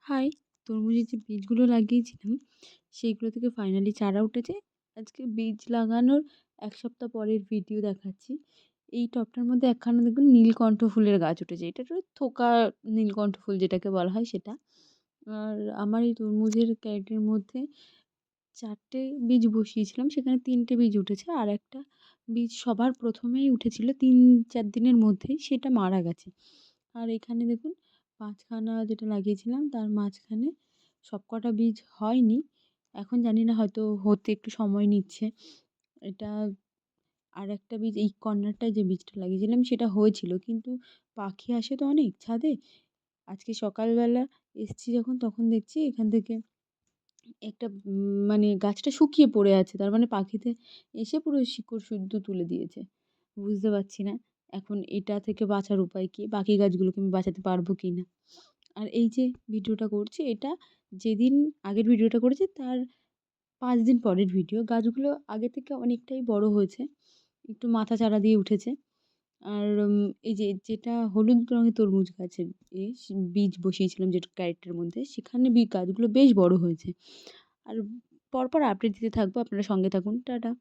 High! তরমুজের যে বীজগুলো লাগিয়েছিলাম, সেইগুলো থেকে ফাইনালি চারা উঠেছে। আজকে বীজ লাগানোর ১ সপ্তাহ পরের ভিডিও দেখাচ্ছি। এই টবটার মধ্যে একখানা দেখবেন নীলকণ্ঠ ফুলের গাছ উঠেছে। এটা একটা থোকা নীলকণ্ঠ ফুল যেটাকে বলা হয় সেটা। আর আমার এই তরমুজের ক্যারেটের মধ্যে ৪ টে বীজ বসিয়েছিলাম, সেখানে ৩ টে বীজ উঠেছে। আর একটা বীজ সবার ১ম এই উঠেছিল ৩-৪ দিনের মধ্যেই, সেটা মারা গেছে। আর এখানে দেখুন ৫ খানা যেটা লাগিয়েছিলাম তার মাঝখানে সবকটা বীজ হয়নি। এখন জানি না, হয়তো হতে একটু সময় নিচ্ছে। এটা আরেকটা বীজ এই কর্নারটায় যে বীজটা লাগিয়েছিলাম সেটা হয়েছিল। কিন্তু পাখি আসে তো অনেক ছাদে। আজকে সকালবেলা এসছি যখন, তখন দেখছি এখান থেকে একটা মানে গাছটা শুকিয়ে পড়ে আছে। তার মানে পাখিতে এসে পুরো শিকড় শুদ্ধ তুলে দিয়েছে। বুঝতে পারছি না এখন এটা থেকে বাঁচার উপায় কী? বাকি গাছগুলোকে আমি বাঁচাতে পারবো কিনা? আর এই যে ভিডিওটা করছি, এটা যেদিন আগের ভিডিওটা করেছি তার ৫ দিন পরের ভিডিও। গাছগুলো আগে থেকে অনেকটাই বড় হয়েছে। একটু মাথা চারা দিয়ে উঠেছে। আর এই যে যেটা হলুদ রঙের তরমুজ গাছের বীজ বসিয়েছিলাম যেটা ক্যারেটের মধ্যে, সেখানে গাছগুলো বেশ বড় হয়েছে। আর পরপর আপডেট দিতে থাকবো। আপনারা সঙ্গে থাকুন। টাটা।